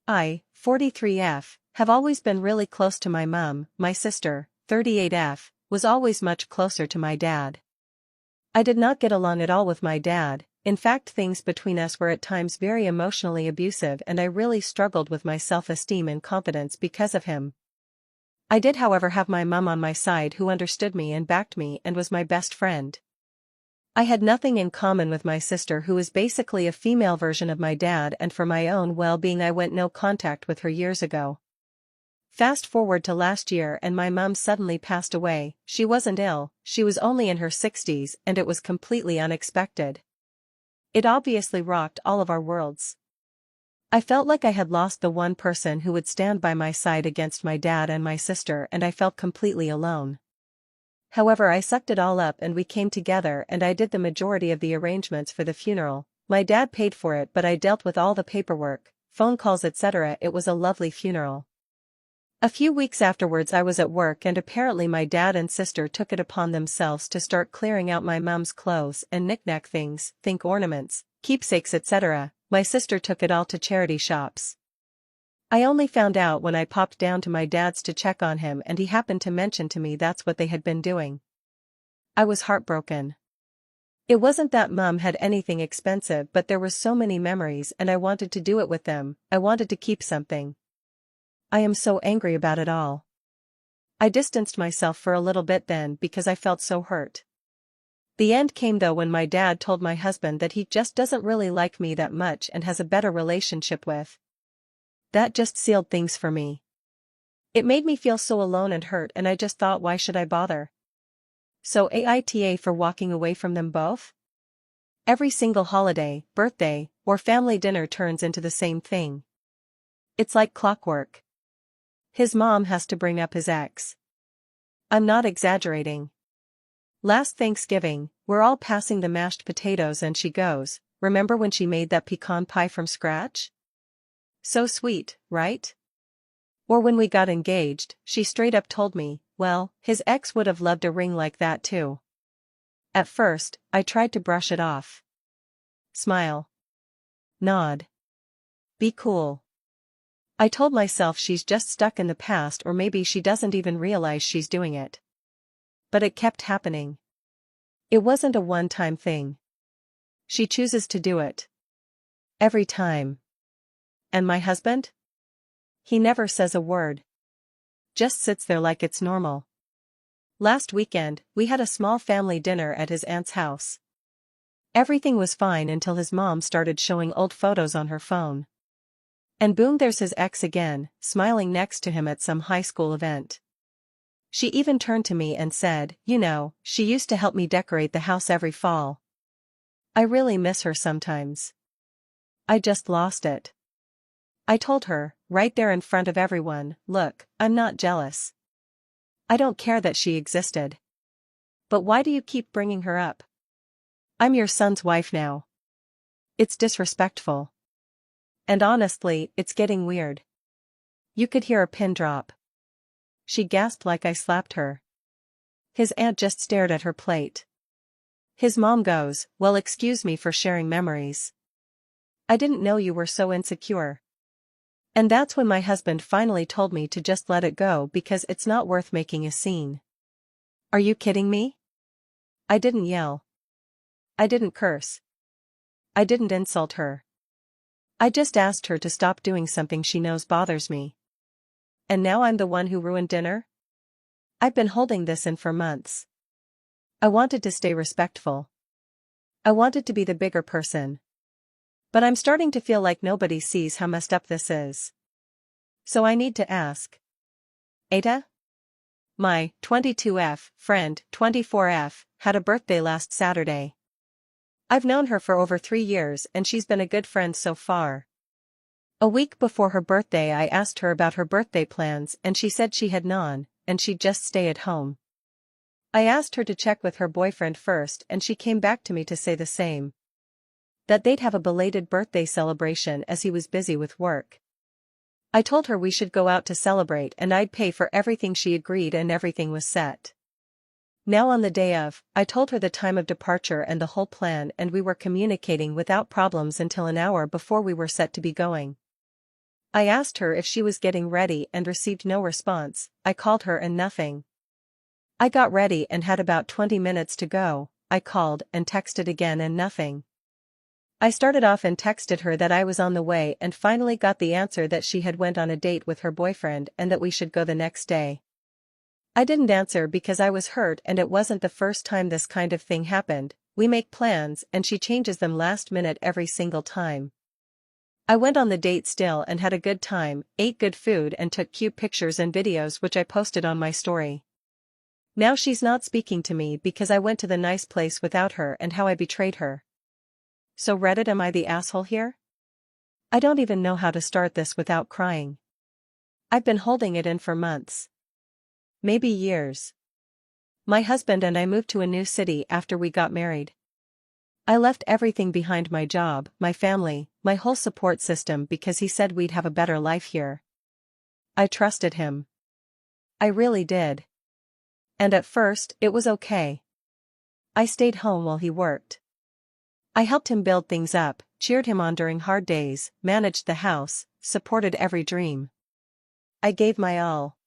I, 43F, have always been really close to my mum. My sister, 38F, was always much closer to my dad. I did not get along at all with my dad. In fact, things between us were at times very emotionally abusive, and I really struggled with my self-esteem and confidence because of him. I did, however, have my mum on my side who understood me and backed me and was my best friend. I had nothing in common with my sister, who is basically a female version of my dad, and for my own well-being I went no contact with her years ago. Fast forward to last year and my mum suddenly passed away. She wasn't ill, she was only in her 60s, and it was completely unexpected. It obviously rocked all of our worlds. I felt like I had lost the one person who would stand by my side against my dad and my sister, and I felt completely alone. However, I sucked it all up and we came together, and I did the majority of the arrangements for the funeral. My dad paid for it, but I dealt with all the paperwork, phone calls, etc. It was a lovely funeral. A few weeks afterwards I was at work, and apparently my dad and sister took it upon themselves to start clearing out my mum's clothes and knick-knack things, think ornaments, keepsakes, etc. My sister took it all to charity shops. I only found out when I popped down to my dad's to check on him, and he happened to mention to me that's what they had been doing. I was heartbroken. It wasn't that mum had anything expensive, but there were so many memories and I wanted to do it with them. I wanted to keep something. I am so angry about it all. I distanced myself for a little bit then because I felt so hurt. The end came though when my dad told my husband that he just doesn't really like me that much and has a better relationship with. That just sealed things for me. It made me feel so alone and hurt, and I just thought, why should I bother? So AITA for walking away from them both? Every single holiday, birthday, or family dinner turns into the same thing. It's like clockwork. His mom has to bring up his ex. I'm not exaggerating. Last Thanksgiving, we're all passing the mashed potatoes and she goes, "Remember when she made that pecan pie from scratch? So sweet, right?" Or when we got engaged, she straight up told me, well, his ex would have loved a ring like that too. At first, I tried to brush it off. Smile. Nod. Be cool. I told myself she's just stuck in the past, or maybe she doesn't even realize she's doing it. But it kept happening. It wasn't a one-time thing. She chooses to do it. Every time. And my husband? He never says a word. Just sits there like it's normal. Last weekend, we had a small family dinner at his aunt's house. Everything was fine until his mom started showing old photos on her phone. And boom, there's his ex again, smiling next to him at some high school event. She even turned to me and said, "You know, she used to help me decorate the house every fall." I really miss her sometimes. I just lost it. I told her, right there in front of everyone, "Look, I'm not jealous. I don't care that she existed. But why do you keep bringing her up? I'm your son's wife now. It's disrespectful. And honestly, it's getting weird." You could hear a pin drop. She gasped like I slapped her. His aunt just stared at her plate. His mom goes, "Well, excuse me for sharing memories. I didn't know you were so insecure." And that's when my husband finally told me to just let it go because it's not worth making a scene. Are you kidding me? I didn't yell. I didn't curse. I didn't insult her. I just asked her to stop doing something she knows bothers me. And now I'm the one who ruined dinner? I've been holding this in for months. I wanted to stay respectful. I wanted to be the bigger person. But I'm starting to feel like nobody sees how messed up this is. So I need to ask. AITA? My 22F friend, 24F, had a birthday last Saturday. I've known her for over 3 years and she's been a good friend so far. A week before her birthday I asked her about her birthday plans and she said she had none, and she'd just stay at home. I asked her to check with her boyfriend first and she came back to me to say the same. That they'd have a belated birthday celebration as he was busy with work. I told her we should go out to celebrate and I'd pay for everything. She agreed and everything was set. Now on the day of, I told her the time of departure and the whole plan, and we were communicating without problems until an hour before we were set to be going. I asked her if she was getting ready and received no response. I called her and nothing. I got ready and had about 20 minutes to go. I called and texted again and nothing. I started off and texted her that I was on the way and finally got the answer that she had went on a date with her boyfriend and that we should go the next day. I didn't answer because I was hurt and it wasn't the first time this kind of thing happened. We make plans and she changes them last minute every single time. I went on the date still and had a good time, ate good food and took cute pictures and videos which I posted on my story. Now she's not speaking to me because I went to the nice place without her and how I betrayed her. So Reddit, am I the asshole here? I don't even know how to start this without crying. I've been holding it in for months. Maybe years. My husband and I moved to a new city after we got married. I left everything behind, my job, my family, my whole support system because he said we'd have a better life here. I trusted him. I really did. And at first, it was okay. I stayed home while he worked. I helped him build things up, cheered him on during hard days, managed the house, supported every dream. I gave my all.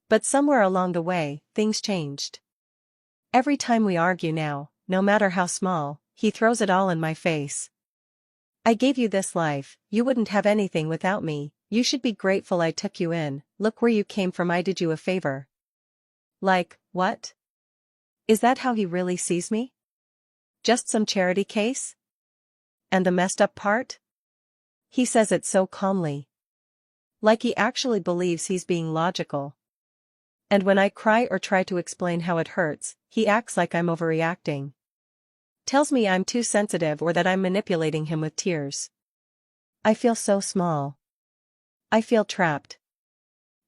But somewhere along the way, things changed. Every time we argue now, no matter how small, he throws it all in my face. I gave you this life, you wouldn't have anything without me, you should be grateful I took you in, look where you came from, I did you a favor. Like, what? Is that how he really sees me? Just some charity case? And the messed up part? He says it so calmly. Like he actually believes he's being logical. And when I cry or try to explain how it hurts, he acts like I'm overreacting. Tells me I'm too sensitive or that I'm manipulating him with tears. I feel so small. I feel trapped.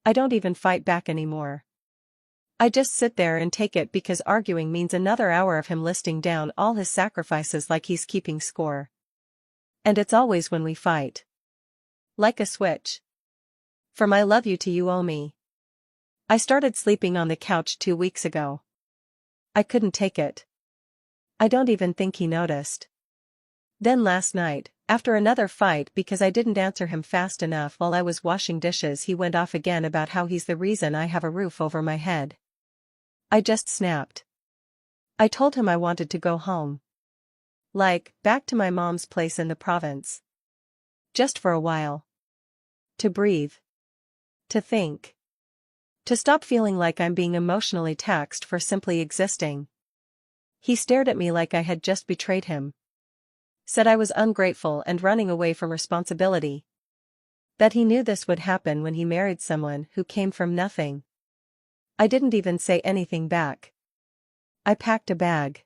I don't even fight back anymore. I just sit there and take it because arguing means another hour of him listing down all his sacrifices like he's keeping score. And it's always when we fight. Like a switch. From I love you to you owe me. I started sleeping on the couch 2 weeks ago. I couldn't take it. I don't even think he noticed. Then last night, after another fight because I didn't answer him fast enough while I was washing dishes, he went off again about how he's the reason I have a roof over my head. I just snapped. I told him I wanted to go home. Like, back to my mom's place in the province. Just for a while. To breathe. To think. To stop feeling like I'm being emotionally taxed for simply existing. He stared at me like I had just betrayed him. Said I was ungrateful and running away from responsibility. That he knew this would happen when he married someone who came from nothing. I didn't even say anything back. I packed a bag.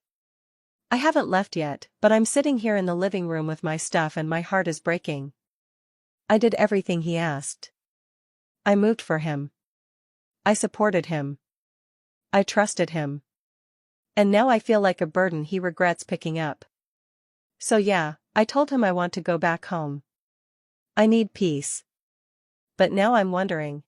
I haven't left yet, but I'm sitting here in the living room with my stuff and my heart is breaking. I did everything he asked. I moved for him. I supported him. I trusted him. And now I feel like a burden he regrets picking up. So yeah, I told him I want to go back home. I need peace. But now I'm wondering,